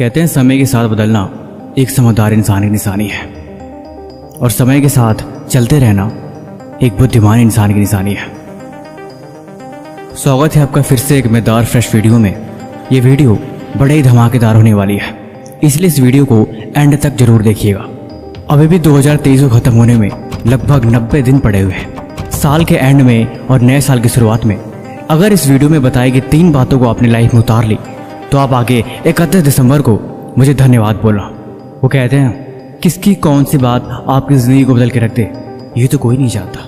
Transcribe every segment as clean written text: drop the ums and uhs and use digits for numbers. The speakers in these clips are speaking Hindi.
कहते हैं समय के साथ बदलना एक समझदार इंसान की निशानी है और समय के साथ चलते रहना एक बुद्धिमान इंसान की निशानी है। स्वागत है आपका फिर से एक मजेदार फ्रेश वीडियो में। ये वीडियो बड़े ही धमाकेदार होने वाली है, इसलिए इस वीडियो को एंड तक जरूर देखिएगा। अभी भी 2023 को खत्म होने में लगभग 90 दिन पड़े हुए हैं। साल के एंड में और नए साल की शुरुआत में अगर इस वीडियो में बताई गई 3 बातों को अपनी लाइफ में उतार ली तो आप आगे 31 दिसंबर को मुझे धन्यवाद बोलना। वो कहते हैं किसकी कौन सी बात आपकी जिंदगी को बदल के रख दे, ये तो कोई नहीं जानता।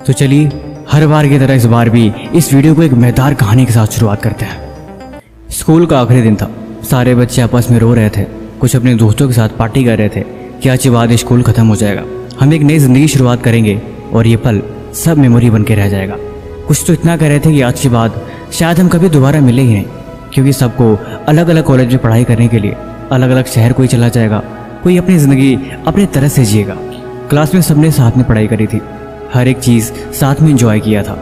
तो चलिए हर बार की तरह इस बार भी इस वीडियो को एक मजेदार कहानी के साथ शुरुआत करते हैं। स्कूल का आखिरी दिन था। सारे बच्चे आपस में रो रहे थे, कुछ अपने दोस्तों के साथ पार्टी कर रहे थे कि आज के बाद स्कूल खत्म हो जाएगा, हम एक नई जिंदगी शुरुआत करेंगे और ये पल सब मेमोरी बन के रह जाएगा। कुछ तो इतना कह रहे थे कि आज के बाद शायद हम कभी दोबारा मिले ही नहीं, क्योंकि सबको अलग अलग कॉलेज में पढ़ाई करने के लिए अलग अलग शहर कोई चला जाएगा, कोई अपनी ज़िंदगी अपने तरह से जिएगा। क्लास में सबने साथ में पढ़ाई करी थी, हर एक चीज़ साथ में एंजॉय किया था।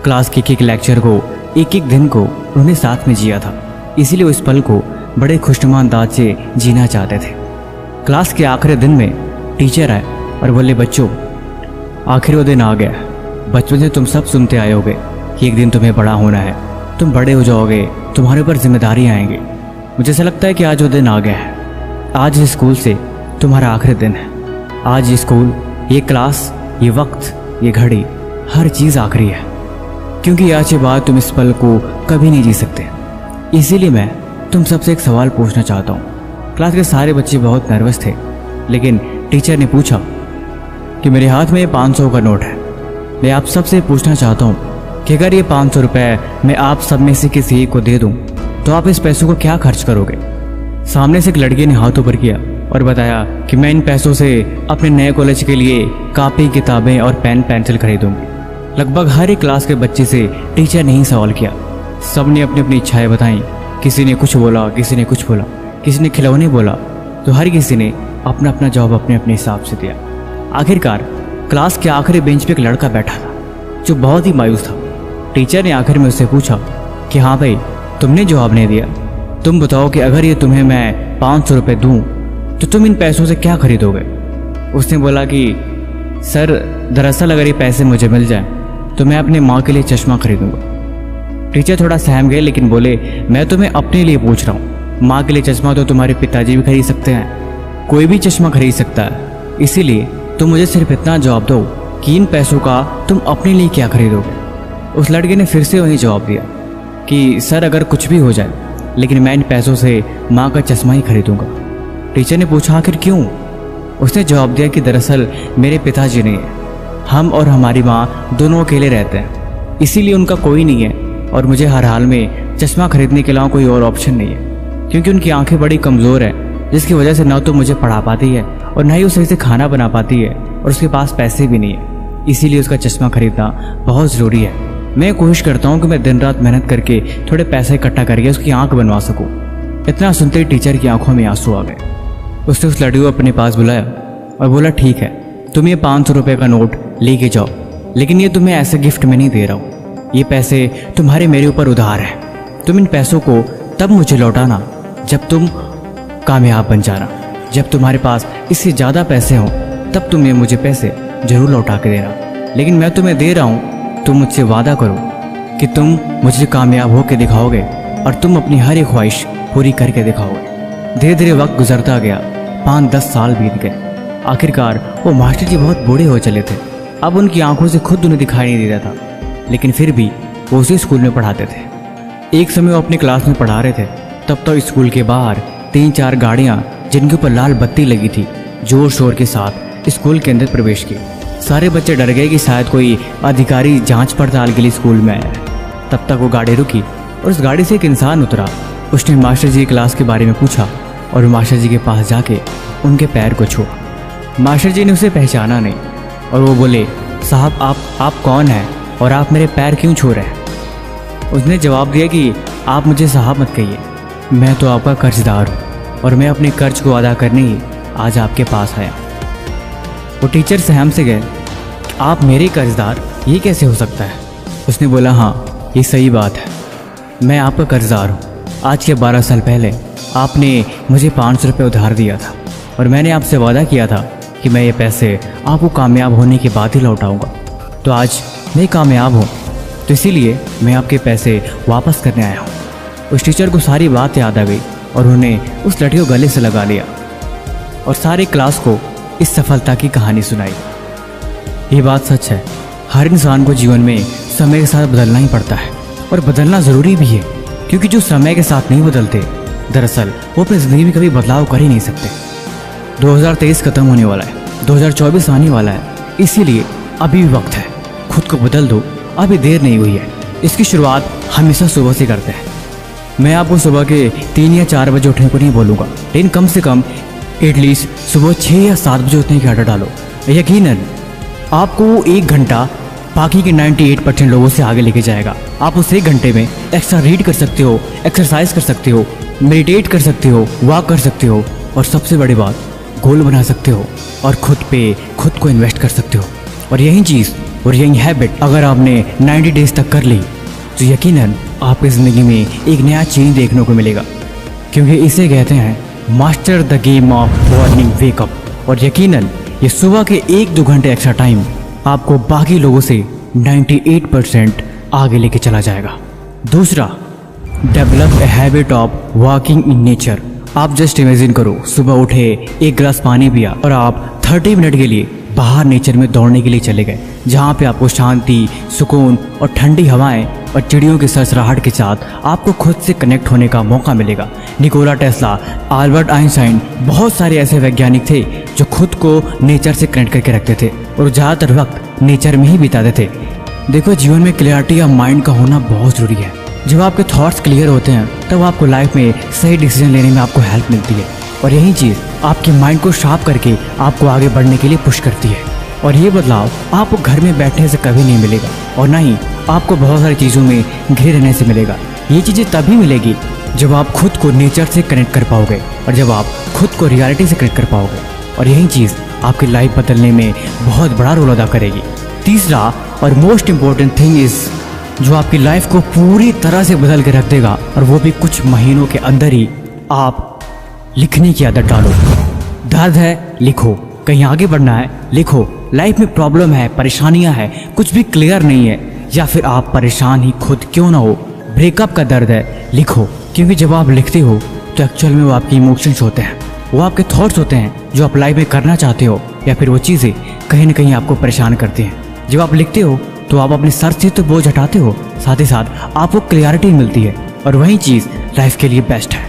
क्लास के एक लेक्चर को एक दिन को उन्होंने साथ में जिया था, इसीलिए वो इस पल को बड़े खुशनुमा अंदाज से जीना चाहते थे। क्लास के आखिरी दिन में टीचर आए और बोले, बच्चों आखिर वो दिन आ गया। बचपन से तुम सब सुनते आए होगे कि एक दिन तुम्हें बड़ा होना है, तुम बड़े हो जाओगे, तुम्हारे ऊपर जिम्मेदारी आएंगी। मुझे ऐसा लगता है कि आज वो दिन आ गया है। आज इस स्कूल से तुम्हारा आखिरी दिन है। आज ये स्कूल, ये क्लास, ये वक्त, ये घड़ी, हर चीज़ आखिरी है, क्योंकि आज के बाद तुम इस पल को कभी नहीं जी सकते। इसीलिए मैं तुम सबसे एक सवाल पूछना चाहता हूँ। क्लास के सारे बच्चे बहुत नर्वस थे, लेकिन टीचर ने पूछा कि मेरे हाथ में 500 का नोट है। मैं आप सबसे पूछना चाहता हूँ कि अगर ये 500 रुपये मैं आप सब में से किसी एक को दे दूँ तो आप इस पैसों को क्या खर्च करोगे? सामने से एक लड़के ने हाथ ऊपर किया और बताया कि मैं इन पैसों से अपने नए कॉलेज के लिए कापी, किताबें और पेन पेंसिल खरीदूंगी। लगभग हर एक क्लास के बच्चे से टीचर ने ही सवाल किया। सब ने अपनी अपनी इच्छाएं बताई। किसी ने कुछ बोला, किसी ने कुछ बोला, किसी ने खिलौने बोला, तो हर किसी ने अपना अपना जवाब अपने अपने हिसाब से दिया। आखिरकार क्लास के आखिरी बेंच पे एक लड़का बैठा था जो बहुत ही मायूस था। टीचर ने आखिर में उससे पूछा कि हाँ भाई, तुमने जवाब नहीं दिया, तुम बताओ कि अगर ये तुम्हें मैं 500 रुपये दूँ तो तुम इन पैसों से क्या खरीदोगे? उसने बोला कि सर दरअसल अगर ये पैसे मुझे मिल जाएं तो मैं अपनी माँ के लिए चश्मा खरीदूंगा। टीचर थोड़ा सहम गए, लेकिन बोले, मैं तुम्हें अपने लिए पूछ रहा हूँ। माँ के लिए चश्मा तो तुम्हारे पिताजी भी खरीद सकते हैं, कोई भी चश्मा खरीद सकता है। इसीलिए तुम मुझे सिर्फ इतना जवाब दो कि इन पैसों का तुम अपने लिए क्या खरीदोगे? उस लड़के ने फिर से वही जवाब दिया कि सर अगर कुछ भी हो जाए, लेकिन मैं इन पैसों से माँ का चश्मा ही खरीदूंगा। टीचर ने पूछा आखिर क्यों? उसने जवाब दिया कि दरअसल मेरे पिताजी नहीं है, हम और हमारी माँ दोनों अकेले रहते हैं, इसीलिए उनका कोई नहीं है और मुझे हर हाल में चश्मा खरीदने के अलावा कोई और ऑप्शन नहीं है, क्योंकि उनकी आंखें बड़ी कमज़ोर हैं, जिसकी वजह से ना तो मुझे पढ़ा पाती है और ना ही वो सही से खाना बना पाती है, और उसके पास पैसे भी नहीं है, इसीलिए उसका चश्मा खरीदना बहुत ज़रूरी है। मैं कोशिश करता हूँ कि मैं दिन रात मेहनत करके थोड़े पैसे इकट्ठा करके उसकी आंख बनवा सकूँ। इतना सुनते ही टीचर की आंखों में आंसू आ गए। उसने उस लड़की को अपने पास बुलाया और बोला, ठीक है, तुम ये 500 रुपये का नोट लेके जाओ, लेकिन ये तुम्हें ऐसे गिफ्ट में नहीं दे रहा हूँ, ये पैसे तुम्हारे मेरे ऊपर उधार है। तुम इन पैसों को तब मुझे लौटाना जब तुम कामयाब बन जाना, जब तुम्हारे पास इससे ज़्यादा पैसे हों तब तुम्हें मुझे पैसे ज़रूर लौटा के देना। लेकिन मैं तुम्हें दे रहा हूँ, तुम मुझसे वादा करो कि तुम मुझे कामयाब होकर दिखाओगे और तुम अपनी हर एक ख्वाहिश पूरी करके दिखाओगे। धीरे धीरे वक्त गुजरता गया, 5-10 साल बीत गए। आखिरकार वो मास्टर जी बहुत बूढ़े हो चले थे। अब उनकी आंखों से खुद उन्हें दिखाई नहीं दे रहा था, लेकिन फिर भी वो उसी स्कूल में पढ़ाते थे। एक समय वो अपनी क्लास में पढ़ा रहे थे, तब तक स्कूल के बाहर 3-4 गाड़ियाँ जिनके ऊपर लाल बत्ती लगी थी जोर शोर के साथ स्कूल के अंदर प्रवेश किए। सारे बच्चे डर गए कि शायद कोई अधिकारी जांच पड़ताल के लिए स्कूल में आया है। तब तक वो गाड़ी रुकी और उस गाड़ी से एक इंसान उतरा। उसने मास्टर जी की क्लास के बारे में पूछा और मास्टर जी के पास जाके उनके पैर को छुआ। मास्टर जी ने उसे पहचाना नहीं और वो बोले, साहब आप कौन हैं और आप मेरे पैर क्यों छू रहे हैं? उसने जवाब दिया कि आप मुझे साहब मत कहिए, मैं तो आपका कर्जदार हूँ और मैं अपने कर्ज को अदा करने ही आज आपके पास आया। वो टीचर सहम से गए, आप मेरे कर्जदार, ये कैसे हो सकता है? उसने बोला, हाँ ये सही बात है, मैं आपका कर्जदार हूँ। आज के 12 साल पहले आपने मुझे 500 रुपये उधार दिया था और मैंने आपसे वादा किया था कि मैं ये पैसे आपको कामयाब होने के बाद ही लौटाऊंगा। तो आज मैं कामयाब हूँ, तो इसीलिए मैं आपके पैसे वापस करने आया हूँ। उस टीचर को सारी बात याद आ गई और उन्होंने उस लड़की को गले से लगा लिया और सारे क्लास को इस सफलता की कहानी सुनाई। ये बात सच है, हर इंसान को जीवन में समय के साथ बदलना ही पड़ता है और बदलना ज़रूरी भी है, क्योंकि जो समय के साथ नहीं बदलते दरअसल वो अपनी ज़िंदगी में कभी बदलाव कर ही नहीं सकते। 2023 ख़त्म होने वाला है, 2024 आने वाला है, इसीलिए अभी भी वक्त है, खुद को बदल दो, अभी देर नहीं हुई है। इसकी शुरुआत हमेशा सुबह से करते हैं। मैं आपको सुबह के 3 या 4 बजे उठने को नहीं बोलूँगा, लेकिन कम से कम एटलीस्ट सुबह 6 या 7 बजे उठने की आदत डालो। यकीनन आपको वो 1 घंटा बाकी के 98% लोगों से आगे लेके जाएगा। आप उस 1 घंटे में एक्स्ट्रा रीड कर सकते हो, एक्सरसाइज कर सकते हो, मेडिटेट कर सकते हो, वॉक कर सकते हो और सबसे बड़ी बात गोल बना सकते हो और खुद को इन्वेस्ट कर सकते हो। और यही चीज़ और यही हैबिट अगर आपने 90 डेज तक कर ली तो यकीनन आपकी ज़िंदगी में एक नया चेंज देखने को मिलेगा, क्योंकि इसे कहते हैं master the game of morning wake up. और यकीनन ये सुबह के 1-2 घंटे एक्स्ट्रा टाइम आपको बाकी लोगों से 98% आगे लेके चला जाएगा। दूसरा, develop a habit of walking in nature. आप जस्ट इमेजिन करो, सुबह उठे, 1 गिलास पानी पिया और आप 30 मिनट के लिए बाहर नेचर में दौड़ने के लिए चले गए, जहाँ पे आपको शांति, सुकून और ठंडी हवाएं और चिड़ियों की सरसराहट के साथ आपको खुद से कनेक्ट होने का मौका मिलेगा। निकोला टेस्ला, अल्बर्ट आइंस्टाइन, बहुत सारे ऐसे वैज्ञानिक थे जो खुद को नेचर से कनेक्ट करके रखते थे और ज़्यादातर वक्त नेचर में ही बिताते थे। देखो, जीवन में क्लियरिटी ऑफ माइंड का होना बहुत ज़रूरी है। जब आपके थॉट्स क्लियर होते हैं तब आपको लाइफ में सही डिसीजन लेने में आपको हेल्प मिलती है और यही चीज़ आपके माइंड को शार्प करके आपको आगे बढ़ने के लिए पुश करती है। और ये बदलाव आपको घर में बैठने से कभी नहीं मिलेगा और ना ही आपको बहुत सारी चीज़ों में घिरे रहने से मिलेगा। ये चीज़ें तभी मिलेगी जब आप खुद को नेचर से कनेक्ट कर पाओगे और जब आप खुद को रियलिटी से कनेक्ट कर पाओगे, और यही चीज़ आपकी लाइफ बदलने में बहुत बड़ा रोल अदा करेगी। तीसरा और मोस्ट इम्पोर्टेंट थिंग इज़ जो आपकी लाइफ को पूरी तरह से बदल के रख देगा, और वो भी कुछ महीनों के अंदर ही, आप लिखने की आदत डालो। दर्द है, लिखो। कहीं आगे बढ़ना है, लिखो। लाइफ में प्रॉब्लम है, परेशानियां हैं, कुछ भी क्लियर नहीं है, या फिर आप परेशान ही खुद क्यों ना हो, ब्रेकअप का दर्द है, लिखो। क्योंकि जब आप लिखते हो तो एक्चुअल में वो आपके इमोशंस होते हैं, वो आपके थॉट्स होते हैं जो आप लाइफ में करना चाहते हो, या फिर वो चीज़ें कहीं ना कहीं आपको परेशान करती हैं। जब आप लिखते हो तो आप अपने सर से तो बोझ हटाते हो, साथ ही साथ आपको क्लियरिटी मिलती है, और वही चीज़ लाइफ के लिए बेस्ट है।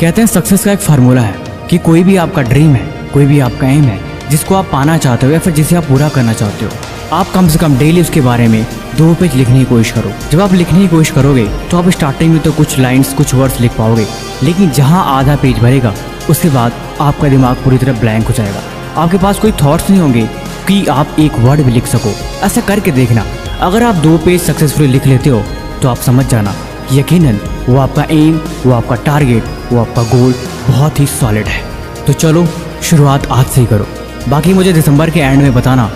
कहते हैं सक्सेस का एक फार्मूला है कि कोई भी आपका ड्रीम है, कोई भी आपका एम है जिसको आप पाना चाहते हो या फिर जिसे आप पूरा करना चाहते हो, आप कम से कम डेली उसके बारे में 2 पेज लिखने की कोशिश करो। जब आप लिखने की कोशिश करोगे तो आप स्टार्टिंग में तो कुछ लाइन्स, कुछ वर्ड्स लिख पाओगे, लेकिन जहाँ आधा पेज भरेगा उसके बाद आपका दिमाग पूरी तरह ब्लैंक हो जाएगा। आपके पास कोई थॉट्स नहीं होंगे कि आप एक वर्ड भी लिख सको। ऐसा करके देखना, अगर आप 2 पेज सक्सेसफुली लिख लेते हो तो आप समझ जाना यकीनन वो आपका एम, वो आपका टारगेट, वो आपका गोल बहुत ही सॉलिड है। तो चलो शुरुआत आज से ही करो। बाकी मुझे दिसंबर के एंड में बताना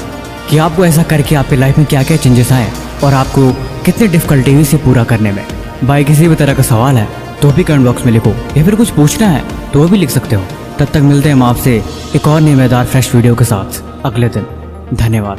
कि आपको ऐसा करके आपके लाइफ में क्या क्या चेंजेस आए और आपको कितने डिफिकल्टी हुई इसे पूरा करने में। भाई किसी भी तरह का सवाल है तो भी कमेंट बॉक्स में लिखो, या फिर कुछ पूछना है तो वो भी लिख सकते हो। तब तक मिलते हैं हम आपसे एक और नई मज़ेदार फ्रेश वीडियो के साथ अगले दिन। धन्यवाद।